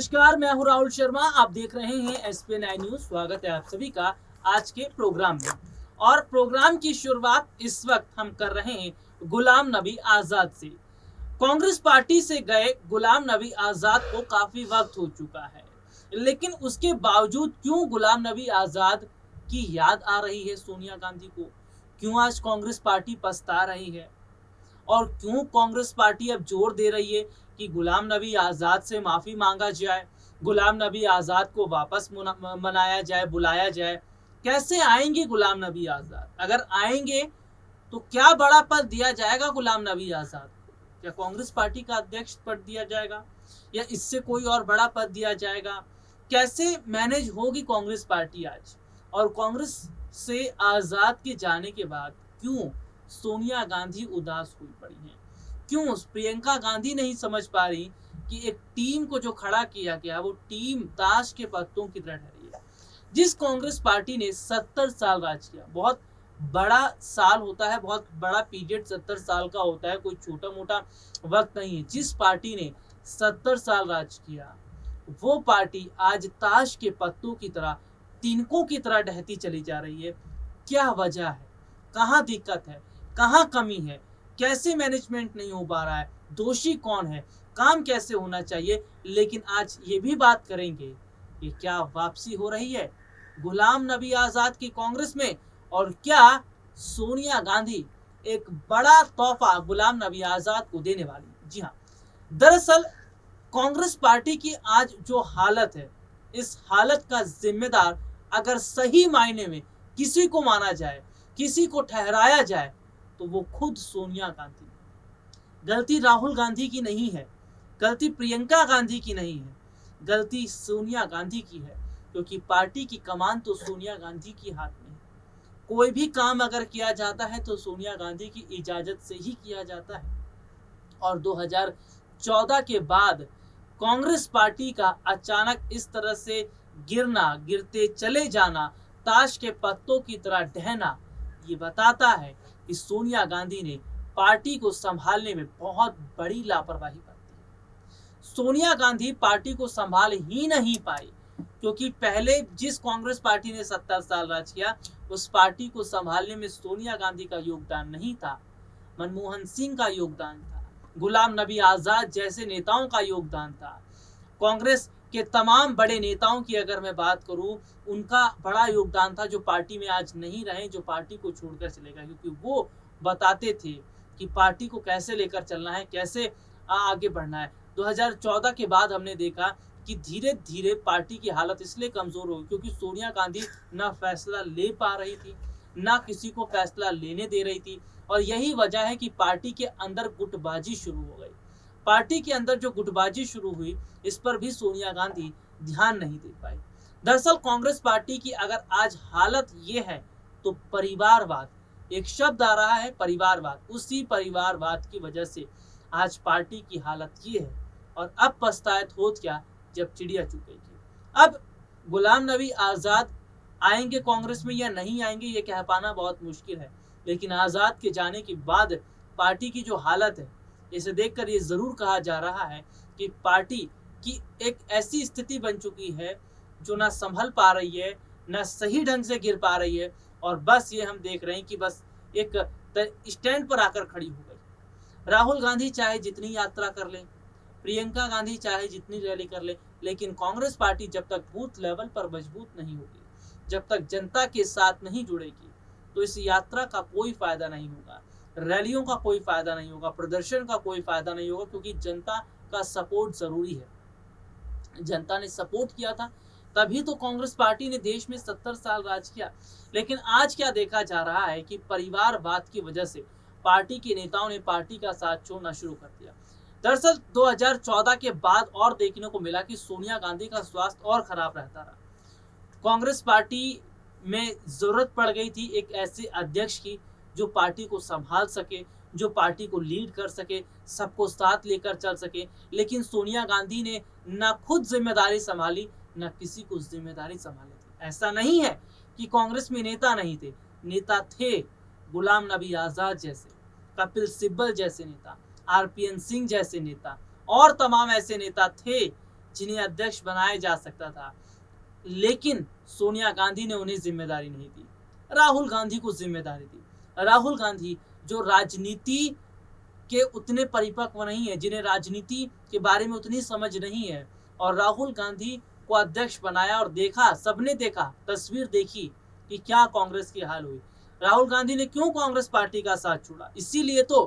नमस्कार, मैं हूं राहुल शर्मा। आप देख रहे हैं SP9 न्यूज। स्वागत है आप सभी का आज के प्रोग्राम में। और प्रोग्राम की शुरुआत इस वक्त हम कर रहे हैं गुलाम नबी आजाद से। कांग्रेस पार्टी से गए गुलाम नबी आजाद को काफी वक्त हो चुका है, लेकिन उसके बावजूद क्यों गुलाम नबी आजाद की याद आ रही है सोनिया गांधी को? क्यों आज कांग्रेस पार्टी पछता रही है? और क्यों कांग्रेस पार्टी अब जोर दे रही है कि गुलाम नबी आज़ाद से माफ़ी मांगा जाए, गुलाम नबी आज़ाद को वापस मनाया जाए, बुलाया जाए? कैसे आएंगे गुलाम नबी आज़ाद? अगर आएंगे तो क्या बड़ा पद दिया जाएगा गुलाम नबी आज़ाद को? क्या कांग्रेस पार्टी का अध्यक्ष पद दिया जाएगा या इससे कोई और बड़ा पद दिया जाएगा? कैसे मैनेज होगी कांग्रेस पार्टी आज? और कांग्रेस से आज़ाद के जाने के बाद क्यों सोनिया गांधी उदास हुई पड़ी हैं? क्यों प्रियंका गांधी नहीं समझ पा रही कि एक टीम को जो खड़ा किया गया वो टीम ताश के पत्तों की तरह ठहरी है? जिस कांग्रेस पार्टी ने 70 साल राज किया, बहुत बड़ा साल होता है, बहुत बड़ा पीरियड 70 साल का होता है, कोई छोटा मोटा वक्त नहीं है। जिस पार्टी ने 70 साल राज किया वो पार्टी आज ताश के पत्तों की तरह, तिनकों की तरह ढहती चली जा रही है। क्या वजह है? कहाँ दिक्कत है? कहाँ कमी है? कैसे मैनेजमेंट नहीं हो पा रहा है? दोषी कौन है? काम कैसे होना चाहिए? लेकिन आज ये भी बात करेंगे कि क्या वापसी हो रही है गुलाम नबी आजाद की कांग्रेस में, और क्या सोनिया गांधी एक बड़ा तोहफा गुलाम नबी आजाद को देने वाली? जी हाँ, दरअसल कांग्रेस पार्टी की आज जो हालत है, इस हालत का जिम्मेदार अगर सही मायने में किसी को माना जाए, किसी को ठहराया जाए, तो वो खुद सोनिया गांधी। गलती राहुल गांधी की नहीं है, गलती प्रियंका गांधी की नहीं है, गलती सोनिया गांधी की है, क्योंकि पार्टी की कमान तो सोनिया गांधी के हाथ में है। कोई भी काम अगर किया जाता है तो सोनिया गांधी की इजाजत से ही किया जाता है। और 2014 के बाद कांग्रेस पार्टी का अचानक इस तरह से गिरना, गिरते चले जाना, ताश के पत्तों की तरह ढहना, ये बताता है कि सोनिया गांधी ने पार्टी को संभालने में बहुत बड़ी लापरवाही बरती है। सोनिया गांधी पार्टी को संभाल ही नहीं पाई, क्योंकि पहले जिस कांग्रेस पार्टी ने 70 साल राज किया, उस पार्टी को संभालने में सोनिया गांधी का योगदान नहीं था, मनमोहन सिंह का योगदान था, गुलाम नबी आजाद जैसे नेताओं का योगदान था। कांग्रेस के तमाम बड़े नेताओं की अगर मैं बात करूं, उनका बड़ा योगदान था, जो पार्टी में आज नहीं रहे, जो पार्टी को छोड़कर चले गए, क्योंकि वो बताते थे कि पार्टी को कैसे लेकर चलना है, कैसे आगे बढ़ना है। 2014 के बाद हमने देखा कि धीरे धीरे पार्टी की हालत इसलिए कमजोर हो गई क्योंकि सोनिया गांधी ना फैसला ले पा रही थी, ना किसी को फैसला लेने दे रही थी। और यही वजह है कि पार्टी के अंदर गुटबाजी शुरू हो गई। पार्टी के अंदर जो गुटबाजी शुरू हुई, इस पर भी सोनिया गांधी ध्यान नहीं दे पाई। दरअसल कांग्रेस पार्टी की अगर आज हालत ये है तो परिवारवाद, एक शब्द आ रहा है परिवारवाद, उसी परिवारवाद की वजह से आज पार्टी की हालत ये है। और अब पछताएत होत क्या जब चिड़िया चुग गई थी। अब गुलाम नबी आजाद आएंगे कांग्रेस में या नहीं आएंगे, ये कह पाना बहुत मुश्किल है, लेकिन आजाद के जाने के बाद पार्टी की जो हालत है, इसे देखकर ये जरूर कहा जा रहा है कि पार्टी की एक ऐसी स्थिति बन चुकी है जो ना संभल पा रही है, ना सही ढंग से गिर पा रही है, और बस ये हम देख रहे हैं कि बस एक स्टैंड पर आकर खड़ी हो गई। राहुल गांधी चाहे जितनी यात्रा कर ले, प्रियंका गांधी चाहे जितनी रैली कर ले, लेकिन कांग्रेस पार्टी जब तक बूथ लेवल पर मजबूत नहीं होगी, जब तक जनता के साथ नहीं जुड़ेगी, तो इस यात्रा का कोई फायदा नहीं होगा, रैलियों का कोई फायदा नहीं होगा, प्रदर्शन का कोई फायदा नहीं होगा, क्योंकि जनता का सपोर्ट जरूरी है। जनता ने सपोर्ट किया था, तभी तो कांग्रेस पार्टी ने देश में 70 साल राज किया। लेकिन आज क्या देखा जा रहा है कि परिवारवाद की वजह से पार्टी के नेताओं ने पार्टी का साथ छोड़ना शुरू कर दिया। दरअसल 2014 के बाद और देखने को मिला कि सोनिया गांधी का स्वास्थ्य और खराब रहता रहा। कांग्रेस पार्टी में जरूरत पड़ गई थी एक ऐसे अध्यक्ष की जो पार्टी को संभाल सके, जो पार्टी को लीड कर सके, सबको साथ लेकर चल सके। लेकिन सोनिया गांधी ने ना खुद जिम्मेदारी संभाली, ना किसी को जिम्मेदारी संभाली थी। ऐसा नहीं है कि कांग्रेस में नेता नहीं थे, नेता थे। गुलाम नबी आजाद जैसे, कपिल सिब्बल जैसे नेता, RPN सिंह जैसे नेता और तमाम ऐसे नेता थे जिन्हें अध्यक्ष बनाया जा सकता था, लेकिन सोनिया गांधी ने उन्हें जिम्मेदारी नहीं दी, राहुल गांधी को जिम्मेदारी दी। राहुल गांधी जो राजनीति के उतने परिपक्व नहीं है, जिन्हें राजनीति के बारे में उतनी समझ नहीं है, और राहुल गांधी को अध्यक्ष बनाया और देखा, सबने देखा, तस्वीर देखी कि क्या कांग्रेस की हाल हुई। राहुल गांधी ने क्यों कांग्रेस पार्टी का साथ छोड़ा? इसीलिए तो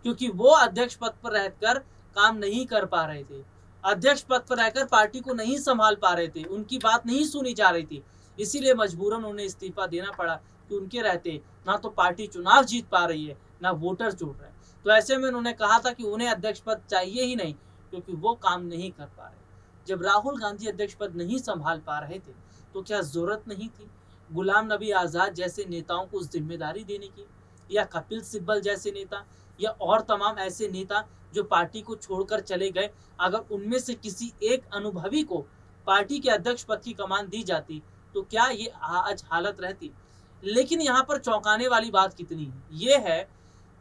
क्योंकि वो अध्यक्ष पद पर रहकर काम नहीं कर पा रहे थे, अध्यक्ष पद पर रहकर पार्टी को नहीं संभाल पा रहे थे, उनकी बात नहीं सुनी जा रही थी। इसीलिए मजबूरन उन्हें इस्तीफा देना पड़ा कि उनके रहते ना तो पार्टी चुनाव जीत पा रही है, ना वोटर जुड़ रहे। तो ऐसे में उन्होंने कहा था कि उन्हें अध्यक्ष पद चाहिए ही नहीं, क्योंकि वो काम नहीं कर पा रहे। जब राहुल गांधी अध्यक्ष पद नहीं संभाल पा रहे थे, तो क्या जरूरत नहीं थी गुलाम नबी आजाद जैसे नेताओं को जिम्मेदारी देने की, या कपिल सिब्बल जैसे नेता, या और तमाम ऐसे नेता जो पार्टी को छोड़कर चले गए? अगर उनमें से किसी एक अनुभवी को पार्टी के अध्यक्ष पद की कमान दी जाती, तो क्या ये आज हालत रहती? लेकिन यहाँ पर चौंकाने वाली बात कितनी है, ये है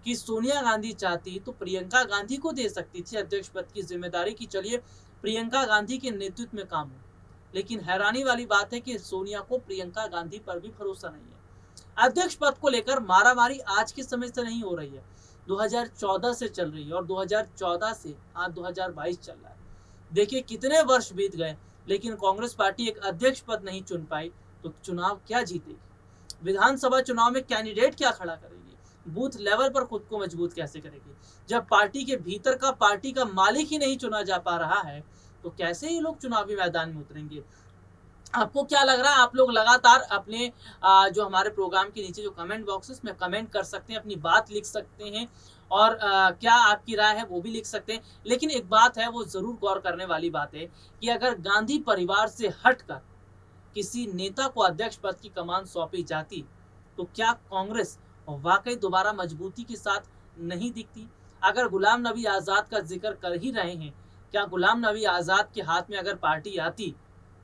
कि सोनिया गांधी चाहती तो प्रियंका गांधी को दे सकती थी अध्यक्ष पद की जिम्मेदारी की, चलिए प्रियंका गांधी के नेतृत्व में काम हो। लेकिन हैरानी वाली बात है कि सोनिया को प्रियंका गांधी पर भी भरोसा नहीं है। अध्यक्ष पद को लेकर मारामारी आज के समय से नहीं हो रही है, 2014 से चल रही है, और 2014 से आज 2022 चल रहा है। देखिए कितने वर्ष बीत गए, लेकिन कांग्रेस पार्टी एक अध्यक्ष पद नहीं चुन पाई, तो चुनाव क्या जीतेगी? विधानसभा चुनाव में कैंडिडेट क्या खड़ा करेगी? बूथ लेवल पर खुद को मजबूत कैसे करेगी? जब पार्टी के भीतर का पार्टी का मालिक ही नहीं चुना जा पा रहा है, तो कैसे ये लोग चुनावी मैदान में उतरेंगे? आपको क्या लग रहा है? आप लोग लगातार अपने जो हमारे प्रोग्राम के नीचे जो कमेंट बॉक्सेस में कमेंट कर सकते हैं, अपनी बात लिख सकते हैं, और क्या आपकी राय है वो भी लिख सकते हैं। लेकिन एक बात है, वो जरूर गौर करने वाली बात है कि अगर गांधी परिवार से हटकर किसी नेता को अध्यक्ष पद की कमान सौंपी जाती, तो क्या कांग्रेस वाकई दोबारा मजबूती के साथ नहीं दिखती? अगर गुलाम नबी आजाद का जिक्र कर ही रहे हैं, क्या गुलाम नबी आजाद के हाथ में अगर पार्टी आती,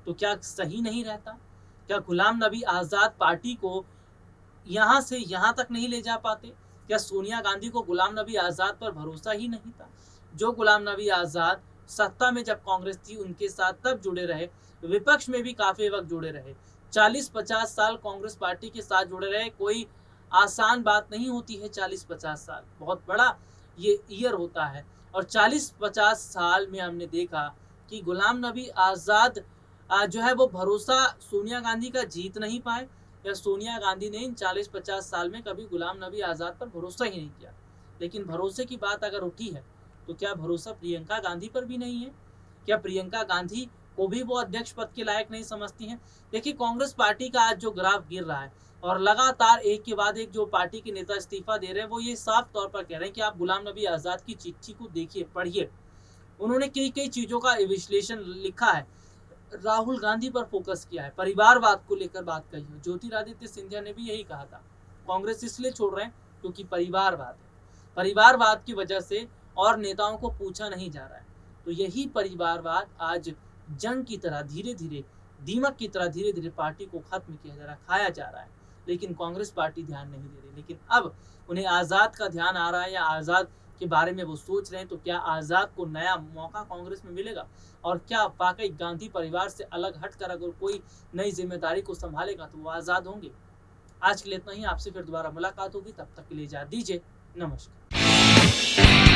तो क्या सही नहीं रहता? क्या गुलाम नबी आजाद पार्टी को यहाँ से यहाँ तक नहीं ले जा पाते? क्या सोनिया गांधी को गुलाम नबी आजाद पर भरोसा ही नहीं था? जो गुलाम नबी आजाद सत्ता में जब कांग्रेस थी उनके साथ तब जुड़े रहे, विपक्ष में भी काफी वक्त जुड़े रहे, 40-50 साल कांग्रेस पार्टी के साथ जुड़े रहे। कोई आसान बात नहीं होती है, 40-50 साल बहुत बड़ा ये ईयर होता है। और 40-50 साल में हमने देखा कि गुलाम नबी आजाद जो है वो भरोसा सोनिया गांधी का जीत नहीं पाए, या सोनिया गांधी ने इन 40-50 साल में कभी गुलाम नबी आजाद पर भरोसा ही नहीं किया। लेकिन भरोसे की बात अगर उठी है, तो क्या भरोसा प्रियंका गांधी पर भी नहीं है? क्या प्रियंका गांधी को भी वो अध्यक्ष पद के लायक नहीं समझती हैं? देखिए कांग्रेस पार्टी का आज जो ग्राफ गिर रहा है, और लगातार एक के बाद एक जो पार्टी के नेता इस्तीफा दे रहे हैं, वो ये साफ तौर पर कह रहे हैं कि आप गुलाम नबी आजाद की चिट्ठी को देखिए, पढ़िए। उन्होंने कई कई चीजों का विश्लेषण लिखा है, राहुल गांधी पर फोकस किया है, परिवारवाद को लेकर बात कही है। ज्योतिरादित्य सिंधिया ने भी यही कहा था, कांग्रेस इसलिए छोड़ रहे हैं क्योंकि परिवारवाद है, परिवारवाद की वजह से और नेताओं को पूछा नहीं जा रहा है। तो यही परिवारवाद आज जंग की तरह धीरे धीरे, दीमक की तरह धीरे धीरे पार्टी को खत्म किया जा रहा है, खाया जा रहा है। लेकिन कांग्रेस पार्टी ध्यान नहीं दे रही। लेकिन अब उन्हें आजाद का ध्यान आ रहा है, या आजाद के बारे में वो सोच रहे हैं, तो क्या आजाद को नया मौका कांग्रेस में मिलेगा? और क्या वाकई गांधी परिवार से अलग हटकर अगर कोई नई जिम्मेदारी को संभालेगा तो वो आजाद होंगे? आज के लिए इतना ही, आपसे फिर दोबारा मुलाकात होगी, तब तक के लिए इजाजत दीजिए, नमस्कार।